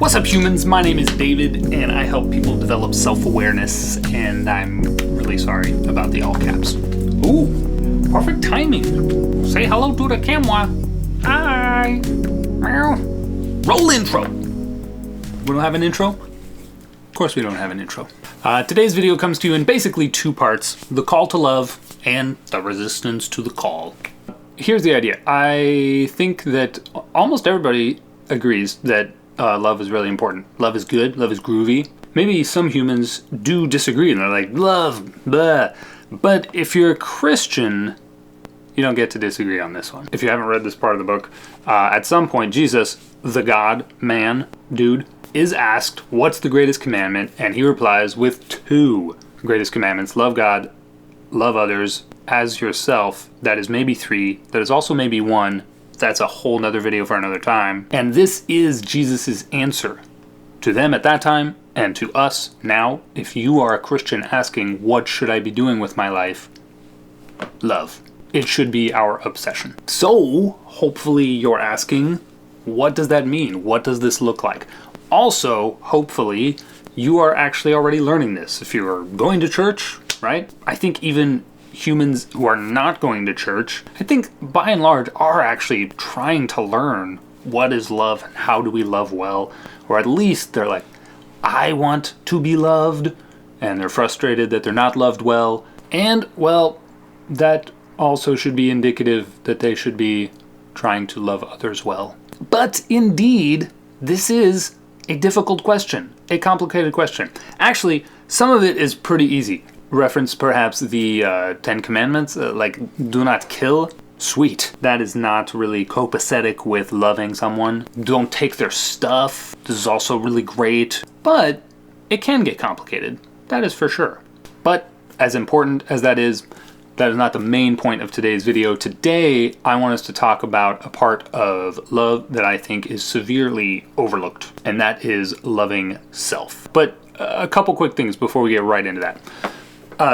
What's up, humans? My name is David, and I help people develop self-awareness, and I'm really sorry about the all caps. Ooh, perfect timing. Say hello to the camera. Hi. Meow. Roll intro. We don't have an intro? Of course we don't have an intro. Today's video comes to you in basically two parts: the call to love and the resistance to the call. Here's the idea. I think that almost everybody agrees that love is really important. Love is good. Love is groovy. Maybe some humans do disagree and they're like, love, blah. But if you're a Christian, you don't get to disagree on this one. If you haven't read this part of the book, at some point Jesus, the God, man, dude, is asked, what's the greatest commandment? And he replies with two greatest commandments: love God, love others as yourself. That is maybe three. That is also maybe one. That's a whole nother video for another time. And this is Jesus's answer to them at that time and to us now. If you are a Christian asking, what should I be doing with my life? Love. It should be our obsession. So hopefully you're asking, what does that mean? What does this look like? Also, hopefully you are actually already learning this. If you're going to church, right? I think even humans who are not going to church, I think by and large are actually trying to learn what is love and how do we love well. Or at least they're like, I want to be loved, and they're frustrated that they're not loved well. And, well, that also should be indicative that they should be trying to love others well. But indeed, this is a difficult question, a complicated question. Actually, some of it is pretty easy. Reference perhaps the 10 Commandments, like do not kill. Sweet. That is not really copacetic with loving someone. Don't take their stuff. This is also really great. But it can get complicated. That is for sure. But as important as that is not the main point of today's video. Today, I want us to talk about a part of love that I think is severely overlooked, and that is loving self. But a couple quick things before we get right into that.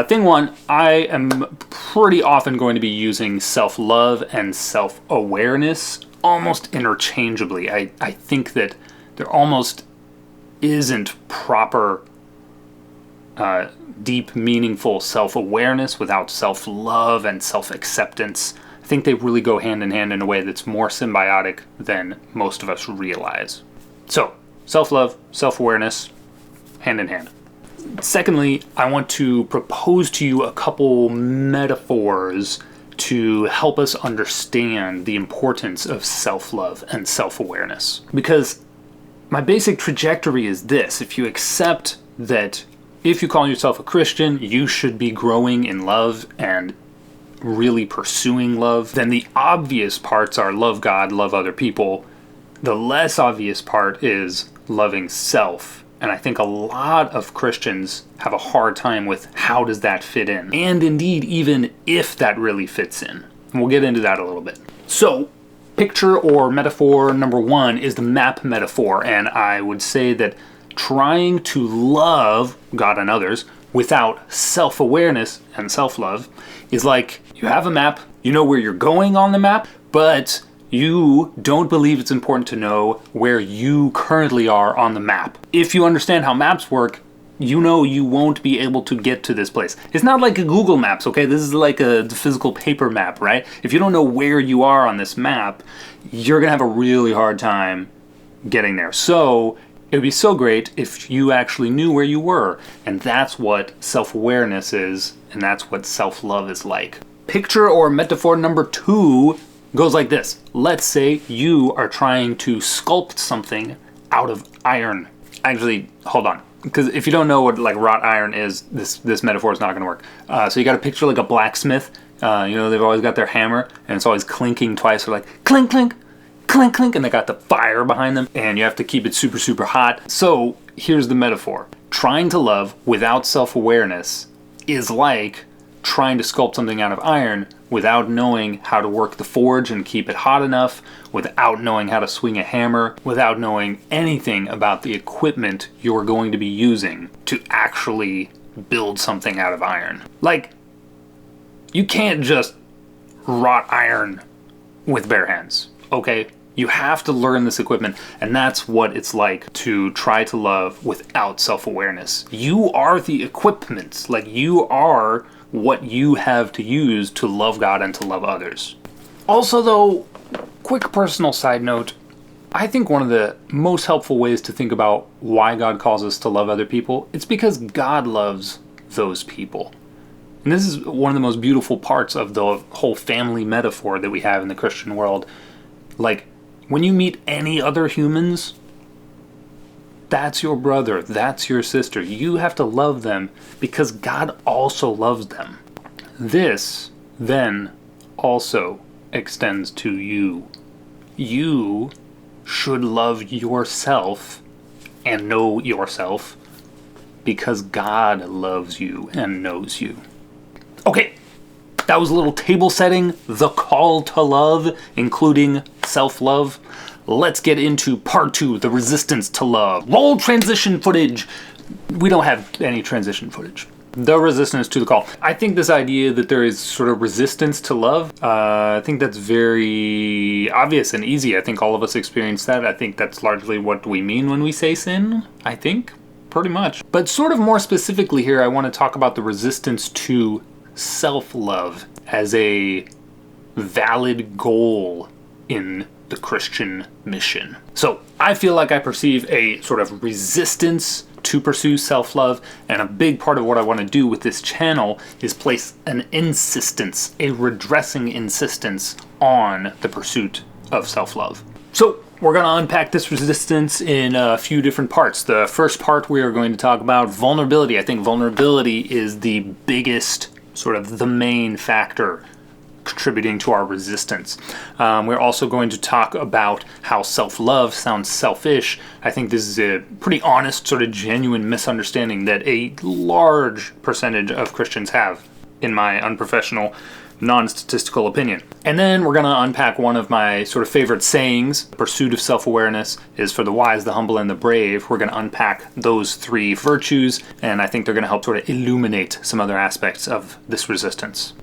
Thing one, I am pretty often going to be using self-love and self-awareness almost interchangeably. I think that there almost isn't proper deep, meaningful self-awareness without self-love and self-acceptance. I think they really go hand in hand in a way that's more symbiotic than most of us realize. So, self-love, self-awareness, hand in hand. Secondly, I want to propose to you a couple metaphors to help us understand the importance of self-love and self-awareness. Because my basic trajectory is this: if you accept that if you call yourself a Christian, you should be growing in love and really pursuing love, then the obvious parts are love God, love other people. The less obvious part is loving self. And I think a lot of Christians have a hard time with how does that fit in. And indeed, even if that really fits in. And we'll get into that a little bit. So, picture or metaphor number one is the map metaphor. And I would say that trying to love God and others without self-awareness and self-love is like you have a map, you know where you're going on the map, but you don't believe it's important to know where you currently are on the map. If you understand how maps work, you know you won't be able to get to this place. It's not like a Google Maps, okay? This is like a physical paper map, right? If you don't know where you are on this map, you're gonna have a really hard time getting there. So it would be so great if you actually knew where you were. And that's what self-awareness is, and that's what self-love is like. Picture or metaphor number two goes like this. Let's say you are trying to sculpt something out of iron. Actually, hold on. Because if you don't know what like wrought iron is, this metaphor is not going to work. So you got to picture like a blacksmith. They've always got their hammer, and it's always clinking twice. They're like, clink, clink, clink, clink, and they got the fire behind them, and you have to keep it super, super hot. So here's the metaphor. Trying to love without self-awareness is like trying to sculpt something out of iron without knowing how to work the forge and keep it hot enough, without knowing how to swing a hammer, without knowing anything about the equipment you're going to be using to actually build something out of iron. Like, you can't just wrought iron with bare hands, okay? You have to learn this equipment, and that's what it's like to try to love without self-awareness. You are the equipment. Like, you are what you have to use to love God and to love others. Also, though, quick personal side note, I think one of the most helpful ways to think about why God calls us to love other people, it's because God loves those people. And this is one of the most beautiful parts of the whole family metaphor that we have in the Christian world. Like, when you meet any other humans, that's your brother, that's your sister. You have to love them because God also loves them. This, then, also extends to you. You should love yourself and know yourself because God loves you and knows you. Okay, that was a little table setting, the call to love, including self-love. Let's get into part 2, the resistance to love. Roll transition footage. We don't have any transition footage. The resistance to the call. I think this idea that there is sort of resistance to love, I think that's very obvious and easy. I think all of us experience that. I think that's largely what we mean when we say sin, I think, pretty much. But sort of more specifically here, I want to talk about the resistance to self-love as a valid goal in the Christian mission. So I feel like I perceive a sort of resistance to pursue self-love, and a big part of what I want to do with this channel is place an insistence, a redressing insistence on the pursuit of self-love. So we're going to unpack this resistance in a few different parts. The first part, we are going to talk about vulnerability. I think vulnerability is the biggest, sort of the main factor contributing to our resistance. We're also going to talk about how self-love sounds selfish. I think this is a pretty honest, sort of genuine misunderstanding that a large percentage of Christians have, in my unprofessional, non-statistical opinion. And then we're going to unpack one of my sort of favorite sayings. Pursuit of self-awareness is for the wise, the humble, and the brave. We're going to unpack those 3 virtues, and I think they're going to help sort of illuminate some other aspects of this resistance.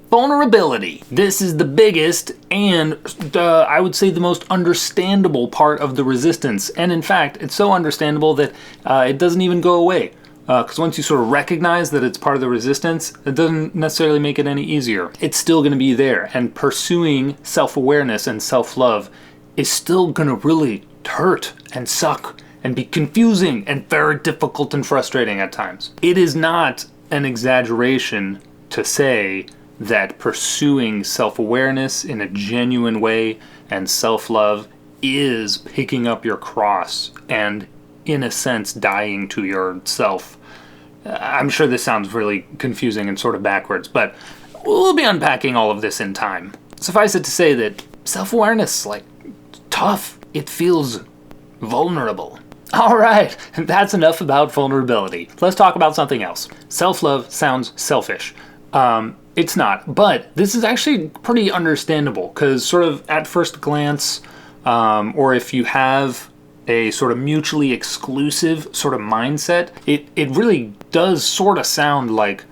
Vulnerability. This is the biggest and I would say the most understandable part of the resistance. And in fact, it's so understandable that it doesn't even go away. Because once you sort of recognize that it's part of the resistance, it doesn't necessarily make it any easier. It's still going to be there. And pursuing self-awareness and self-love is still going to really hurt and suck and be confusing and very difficult and frustrating at times. It is not an exaggeration to say that pursuing self-awareness in a genuine way and self-love is picking up your cross and, in a sense, dying to yourself. I'm sure this sounds really confusing and sort of backwards, but we'll be unpacking all of this in time. Suffice it to say that self-awareness, like, tough. It feels vulnerable. All right, that's enough about vulnerability. Let's talk about something else. Self-love sounds selfish. It's not, but this is actually pretty understandable because sort of at first glance, or if you have a sort of mutually exclusive sort of mindset, it really does sort of sound like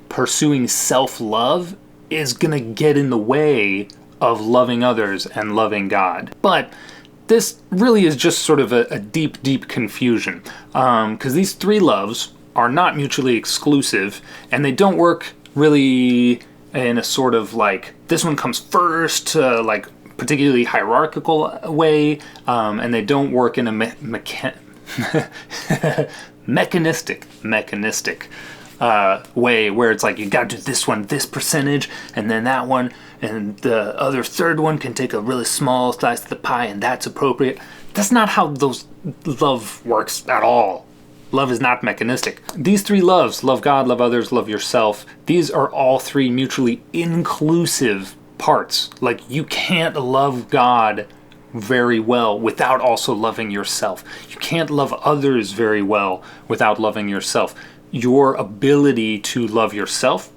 pursuing self-love is going to get in the way of loving others and loving God. But this really is just sort of a deep, deep confusion because these 3 loves are not mutually exclusive and they don't work really in a sort of like this one comes first, like particularly hierarchical way, and they don't work in a mechanistic way where it's like you got to do this one, this percentage, and then that one, and the other third one can take a really small slice of the pie, and that's appropriate. That's not how those love works at all. Love is not mechanistic. These 3 loves, love God, love others, love yourself, these are all 3 mutually inclusive parts. Like, you can't love God very well without also loving yourself. You can't love others very well without loving yourself. Your ability to love yourself,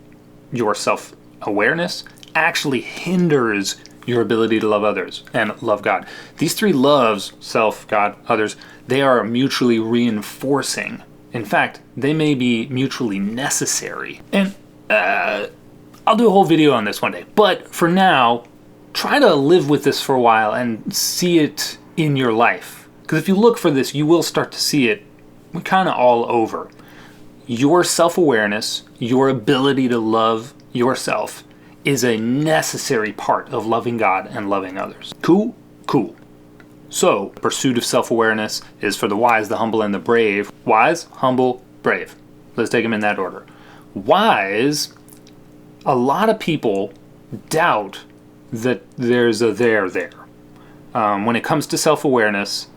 your self-awareness, actually hinders your ability to love others and love God. These 3 loves, self, God, others, they are mutually reinforcing. In fact, they may be mutually necessary. And I'll do a whole video on this one day. But for now, try to live with this for a while and see it in your life. Because if you look for this, you will start to see it kind of all over. Your self-awareness, your ability to love yourself is a necessary part of loving God and loving others. Cool? Cool. So, pursuit of self-awareness is for the wise, the humble, and the brave. Wise, humble, brave. Let's take them in that order. Wise, a lot of people doubt that there's a there. When it comes to self-awareness,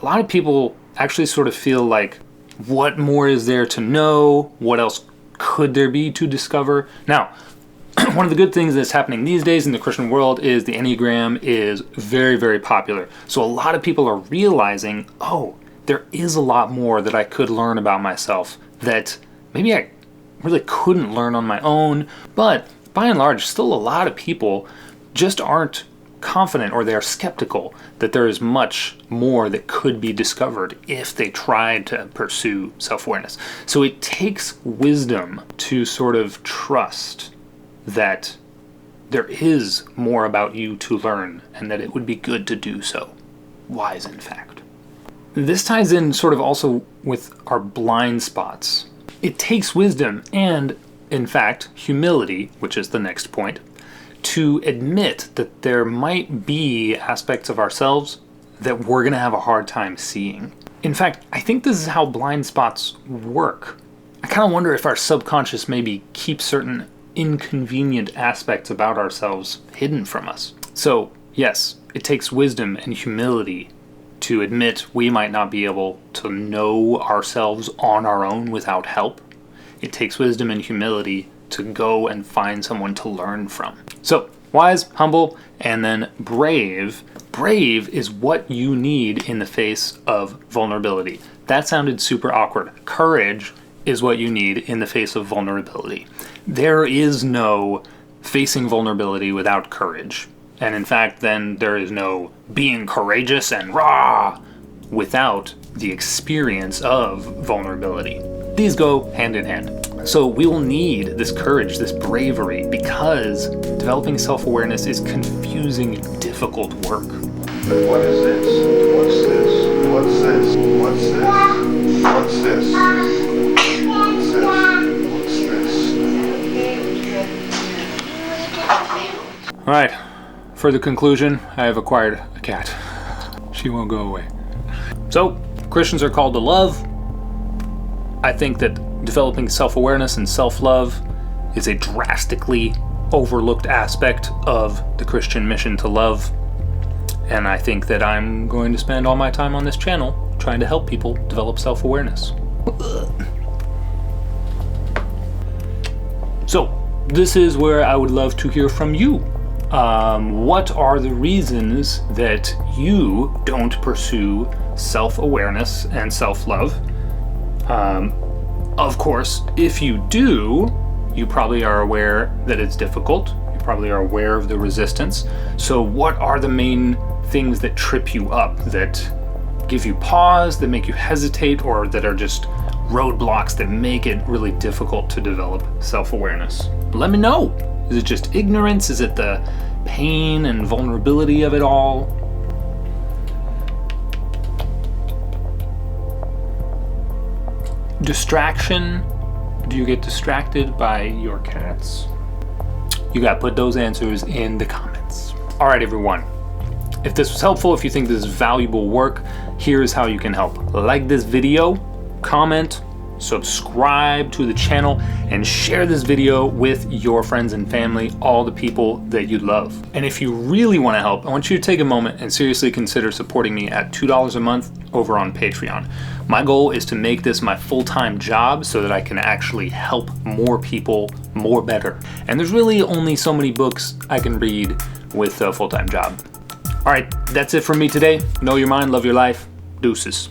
a lot of people actually sort of feel like, what more is there to know? What else could there be to discover? Now, one of the good things that's happening these days in the Christian world is the Enneagram is very, very popular. So a lot of people are realizing, oh, there is a lot more that I could learn about myself that maybe I really couldn't learn on my own. But by and large, still a lot of people just aren't confident, or they're skeptical that there is much more that could be discovered if they tried to pursue self-awareness. So it takes wisdom to sort of trust that there is more about you to learn and that it would be good to do so. Wise, in fact. This ties in sort of also with our blind spots. It takes wisdom and, in fact, humility, which is the next point, to admit that there might be aspects of ourselves that we're going to have a hard time seeing. In fact, I think this is how blind spots work. I kind of wonder if our subconscious maybe keeps certain inconvenient aspects about ourselves hidden from us. So, yes, it takes wisdom and humility to admit we might not be able to know ourselves on our own without help. It takes wisdom and humility to go and find someone to learn from. So, wise, humble, and then brave. Brave is what you need in the face of vulnerability. That sounded super awkward. Courage is what you need in the face of vulnerability. There is no facing vulnerability without courage. And in fact, then there is no being courageous and rah without the experience of vulnerability. These go hand in hand. So we will need this courage, this bravery, because developing self-awareness is confusing, difficult work. What is this? What's this? What's this? What's this? What's this? What's this? All right, for the conclusion, I have acquired a cat. She won't go away. So, Christians are called to love. I think that developing self-awareness and self-love is a drastically overlooked aspect of the Christian mission to love. And I think that I'm going to spend all my time on this channel trying to help people develop self-awareness. So, this is where I would love to hear from you. What are the reasons that you don't pursue self-awareness and self-love? Of course, if you do, you probably are aware that it's difficult. You probably are aware of the resistance. So what are the main things that trip you up, that give you pause, that make you hesitate, or that are just roadblocks that make it really difficult to develop self-awareness? Let me know. Is it just ignorance? Is it the pain and vulnerability of it all? Distraction? Do you get distracted by your cats? You gotta put those answers in the comments. All right, everyone. If this was helpful, if you think this is valuable work, here's how you can help. Like this video, comment, subscribe to the channel, and share this video with your friends and family, all the people that you love. And if you really want to help, I want you to take a moment and seriously consider supporting me at $2 a month over on Patreon. My goal is to make this my full-time job so that I can actually help more people more better. And there's really only so many books I can read with a full-time job. All right, that's it from me today. Know your mind, love your life. Deuces.